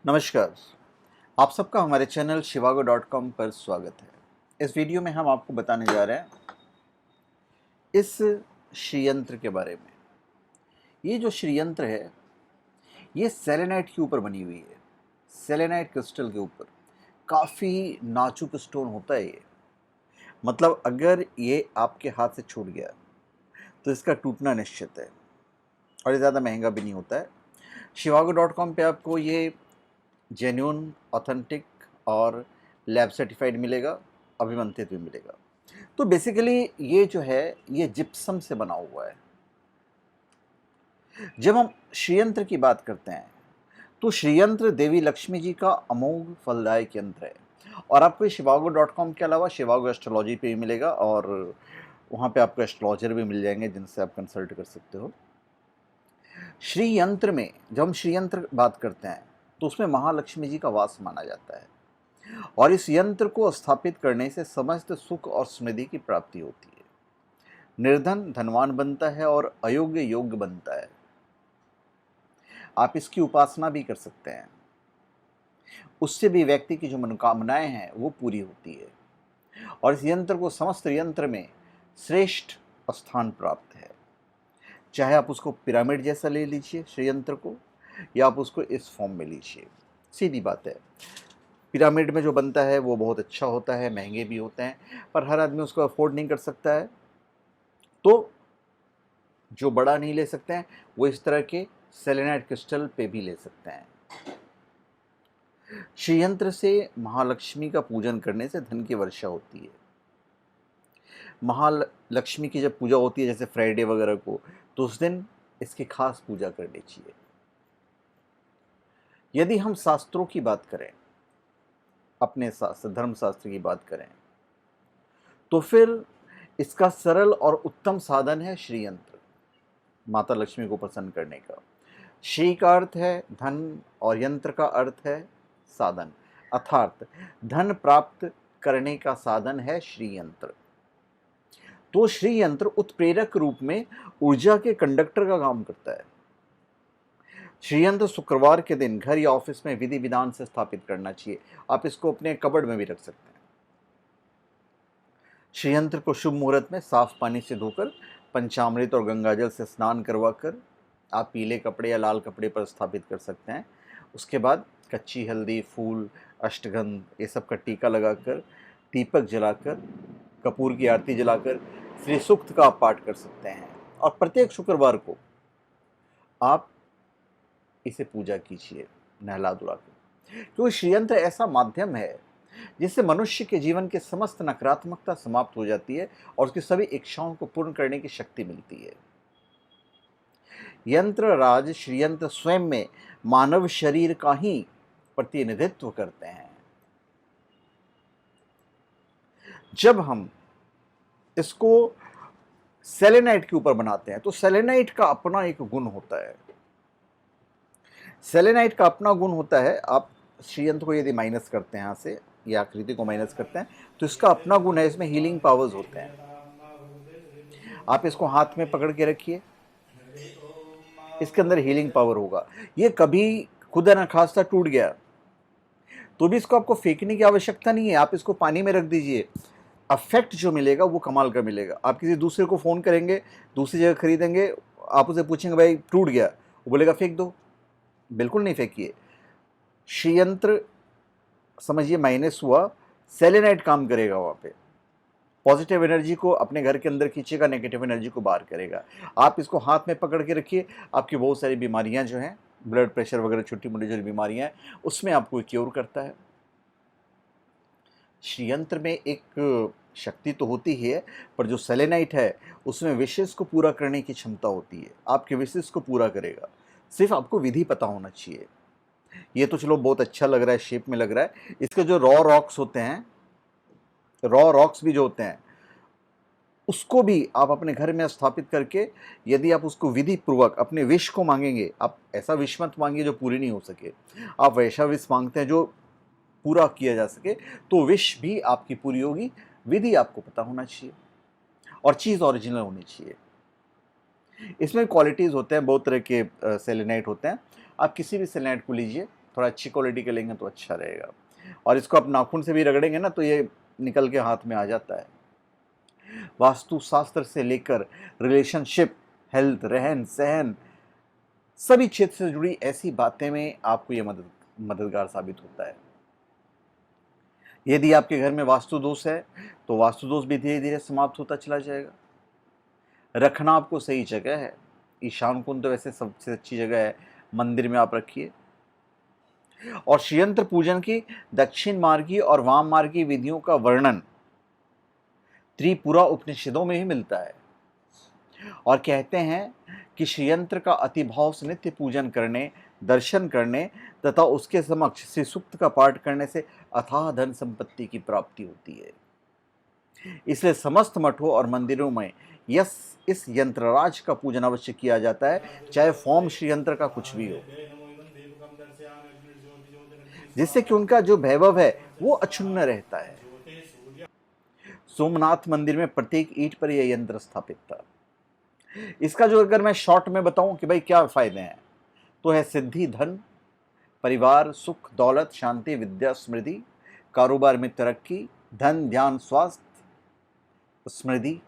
नमस्कार। आप सबका हमारे चैनल shivago.com पर स्वागत है। इस वीडियो में हम आपको बताने जा रहे हैं इस श्रीयंत्र के बारे में। ये जो श्रीयंत्र है ये सेलेनाइट के ऊपर बनी हुई है, सेलेनाइट क्रिस्टल के ऊपर। काफ़ी नाजुक स्टोन होता है ये, मतलब अगर ये आपके हाथ से छूट गया तो इसका टूटना निश्चित है और ये ज़्यादा महंगा भी नहीं होता है। shivago.com पे आपको ये जेन्युइन, ऑथेंटिक और लैब सर्टिफाइड मिलेगा, अभिमंत्रित भी मिलेगा। तो बेसिकली ये जो है ये जिप्सम से बना हुआ है। जब हम श्रीयंत्र की बात करते हैं तो श्रीयंत्र देवी लक्ष्मी जी का अमोघ फलदायक यंत्र है और आपको shivago.com के अलावा शिवागो एस्ट्रोलॉजी पे भी मिलेगा और वहाँ पे आपको एस्ट्रोलॉजर भी मिल जाएंगे जिनसे आप कंसल्ट कर सकते हो। श्रीयंत्र में जब हम श्रीयंत्र बात करते हैं तो उसमें महालक्ष्मी जी का वास माना जाता है और इस यंत्र को स्थापित करने से समस्त सुख और समृद्धि की प्राप्ति होती है। निर्धन धनवान बनता है और अयोग्य योग्य बनता है। आप इसकी उपासना भी कर सकते हैं, उससे भी व्यक्ति की जो मनोकामनाएं हैं वो पूरी होती है और इस यंत्र को समस्त यंत्र में श्रेष्ठ स्थान प्राप्त है। चाहे आप उसको पिरामिड जैसा ले लीजिए श्रीयंत्र को, या आप उसको इस फॉर्म में लीजिए। सीधी बात है, पिरामिड में जो बनता है वो बहुत अच्छा होता है, महंगे भी होते हैं, पर हर आदमी उसको अफोर्ड नहीं कर सकता है। तो जो बड़ा नहीं ले सकते हैं वो इस तरह के सेलेनाइट क्रिस्टल पे भी ले सकते हैं। श्रीयंत्र से महालक्ष्मी का पूजन करने से धन की वर्षा होती है। महालक्ष्मी की जब पूजा होती है जैसे फ्राइडे वगैरह को, तो उस दिन इसकी खास पूजा करनी चाहिए। यदि हम शास्त्रों की बात करें, अपने शास्त्र धर्मशास्त्र की बात करें, तो फिर इसका सरल और उत्तम साधन है श्रीयंत्र, माता लक्ष्मी को प्रसन्न करने का। श्री का अर्थ है धन और यंत्र का अर्थ है साधन, अर्थात धन प्राप्त करने का साधन है श्रीयंत्र। तो श्रीयंत्र उत्प्रेरक रूप में ऊर्जा के कंडक्टर का काम करता है। श्रीयंत्र शुक्रवार के दिन घर या ऑफिस में विधि विधान से स्थापित करना चाहिए। आप इसको अपने कबर्ड में भी रख सकते हैं। श्रीयंत्र को शुभ मुहूर्त में साफ पानी से धोकर पंचामृत और गंगाजल से स्नान करवाकर आप पीले कपड़े या लाल कपड़े पर स्थापित कर सकते हैं। उसके बाद कच्ची हल्दी, फूल, अष्टगंध ये सब का टीका लगाकर, दीपक जलाकर, कपूर की आरती जलाकर श्री सूक्त का आप पाठ कर सकते हैं और प्रत्येक शुक्रवार को आप इसे पूजा कीजिए नहला धुला कर। क्योंकि श्रीयंत्र ऐसा माध्यम है जिससे मनुष्य के जीवन के समस्त नकारात्मकता समाप्त हो जाती है और उसकी सभी इच्छाओं को पूर्ण करने की शक्ति मिलती है। यंत्र राज श्रीयंत्र स्वयं में मानव शरीर का ही प्रतिनिधित्व करते हैं। जब हम इसको सेलेनाइट के ऊपर बनाते हैं तो सेलेनाइट का अपना एक गुण होता है। सेलेनाइट का अपना गुण होता है, आप श्रीयंत्र को यदि माइनस करते हैं यहाँ से या आकृति को माइनस करते हैं तो इसका अपना गुण है, इसमें हीलिंग पावर्स होते हैं। आप इसको हाथ में पकड़ के रखिए, इसके अंदर हीलिंग पावर होगा। ये कभी खुदा न खास्ता टूट गया तो भी इसको आपको फेंकने की आवश्यकता नहीं है, आप इसको पानी में रख दीजिए। अफेक्ट जो मिलेगा वो कमाल का मिलेगा। आप किसी दूसरे को फ़ोन करेंगे, दूसरी जगह खरीदेंगे, आप उसे पूछेंगे भाई टूट गया, वो बोलेगा फेंक दो। बिल्कुल नहीं फेंकिए। श्रीयंत्र समझिए माइनस हुआ, सेलेनाइट काम करेगा वहाँ पे, पॉजिटिव एनर्जी को अपने घर के अंदर खींचेगा, नेगेटिव एनर्जी को बाहर करेगा। आप इसको हाथ में पकड़ के रखिए, आपकी बहुत सारी बीमारियां जो हैं, ब्लड प्रेशर वगैरह छोटी मोटी जो बीमारियां हैं उसमें आपको क्योर करता है। श्रीयंत्र में एक शक्ति तो होती ही है, पर जो सेलेनाइट है उसमें विशेष को पूरा करने की क्षमता होती है। आपके विशेष को पूरा करेगा, सिर्फ आपको विधि पता होना चाहिए। ये तो चलो बहुत अच्छा लग रहा है, शेप में लग रहा है। इसके जो रॉ रॉक्स होते हैं, रॉ रॉक्स भी जो होते हैं, उसको भी आप अपने घर में स्थापित करके यदि आप उसको विधि पूर्वक अपने विश को मांगेंगे, आप ऐसा विश मत मांगिए जो पूरी नहीं हो सके, आप वैसा विश मांगते हैं जो पूरा किया जा सके, तो विश भी आपकी पूरी होगी। विधि आपको पता होना चाहिए और चीज़ ओरिजिनल होनी चाहिए। इसमें क्वालिटीज़ होते हैं, बहुत तरह के सेलेनाइट होते हैं। आप किसी भी सेलेनाइट को लीजिए, थोड़ा अच्छी क्वालिटी के लेंगे तो अच्छा रहेगा। और इसको आप नाखून से भी रगड़ेंगे ना तो ये निकल के हाथ में आ जाता है। वास्तु शास्त्र से लेकर रिलेशनशिप, हेल्थ, रहन सहन, सभी क्षेत्र से जुड़ी ऐसी बातें में आपको ये मददगार साबित होता है। यदि आपके घर में वास्तु दोष है तो वास्तु दोष भी धीरे धीरे समाप्त होता चला जाएगा। रखना आपको सही जगह है। ईशान कोण तो वैसे सबसे अच्छी जगह है, मंदिर में आप रखिए। और श्रीयंत्र पूजन की दक्षिण मार्गी और वाम मार्गी विधियों का वर्णन त्रिपुरा उपनिषदों में ही मिलता है। और कहते हैं कि श्रीयंत्र का अतिभाव से नित्य पूजन करने, दर्शन करने तथा उसके समक्ष श्री सूक्त का पाठ करने से अथाह धन संपत्ति की प्राप्ति होती है। इसलिए समस्त मठों और मंदिरों में इस यंत्रराज का पूजन अवश्य किया जाता है, चाहे फॉर्म श्रीयंत्र का कुछ भी हो, जिससे कि उनका जो वैभव है वो अक्षुण्ण रहता है। सोमनाथ मंदिर में प्रत्येक ईंट पर यह यंत्र स्थापित था। इसका जो अगर मैं शॉर्ट में बताऊं कि भाई क्या फायदे हैं, तो है सिद्धि, धन, परिवार, सुख, दौलत, शांति, विद्या, समृद्धि, कारोबार में तरक्की, धन, ध्यान, स्वास्थ्य, समृद्धि,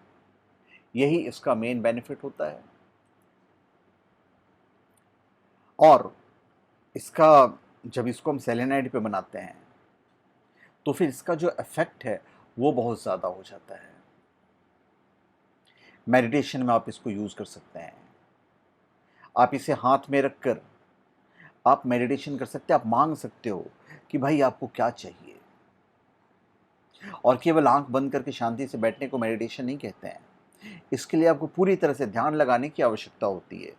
यही इसका मेन बेनिफिट होता है। और इसका जब इसको हम सेलेनाइड पे बनाते हैं तो फिर इसका जो इफेक्ट है वो बहुत ज़्यादा हो जाता है। मेडिटेशन में आप इसको यूज़ कर सकते हैं। आप इसे हाथ में रखकर आप मेडिटेशन कर सकते हैं। आप मांग सकते हो कि भाई आपको क्या चाहिए। और केवल आंख बंद करके शांति से बैठने को मेडिटेशन नहीं कहते हैं। इसके लिए आपको पूरी तरह से ध्यान लगाने की आवश्यकता होती है।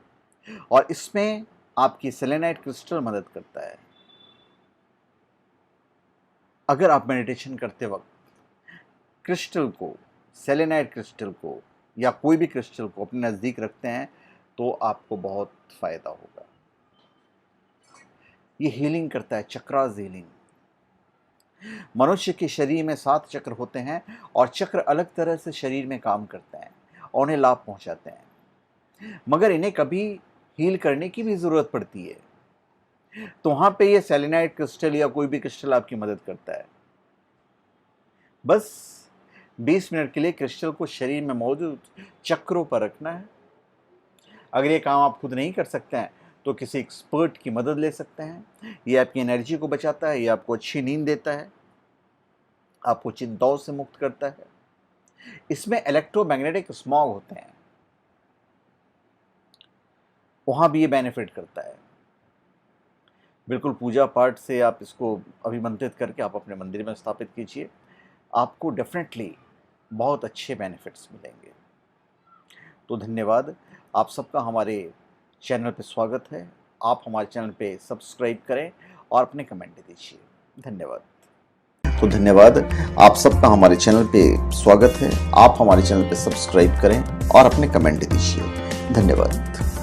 और इसमें आपकी सेलेनाइट क्रिस्टल मदद करता है। अगर आप मेडिटेशन करते वक्त क्रिस्टल को, सेलेनाइट क्रिस्टल को या कोई भी क्रिस्टल को अपने नज़दीक रखते हैं तो आपको बहुत फ़ायदा होगा। ये हीलिंग करता है, चक्रास हीलिंग। मनुष्य के शरीर में 7 चक्र होते हैं और चक्र अलग तरह से शरीर में काम करते हैं और उन्हें लाभ पहुंचाते हैं, मगर इन्हें कभी हील करने की भी ज़रूरत पड़ती है। तो वहाँ पे ये सेलेनाइट क्रिस्टल या कोई भी क्रिस्टल आपकी मदद करता है। बस 20 मिनट के लिए क्रिस्टल को शरीर में मौजूद चक्रों पर रखना है। अगर ये काम आप खुद नहीं कर सकते हैं तो किसी एक्सपर्ट की मदद ले सकते हैं। ये आपकी एनर्जी को बचाता है, ये आपको अच्छी नींद देता है, आपको चिंताओं से मुक्त करता है। इसमें इलेक्ट्रोमैग्नेटिक स्मॉग होते हैं, वहाँ भी ये बेनिफिट करता है। बिल्कुल पूजा पाठ से आप इसको अभिमंत्रित करके आप अपने मंदिर में स्थापित कीजिए, आपको डेफिनेटली बहुत अच्छे बेनिफिट्स मिलेंगे। तो धन्यवाद, आप सबका हमारे चैनल पे स्वागत है। आप हमारे चैनल पे सब्सक्राइब करें और अपने कमेंट दीजिए। धन्यवाद। तो धन्यवाद, आप सबका हमारे चैनल पे स्वागत है। आप हमारे चैनल पे सब्सक्राइब करें और अपने कमेंट दीजिए। धन्यवाद।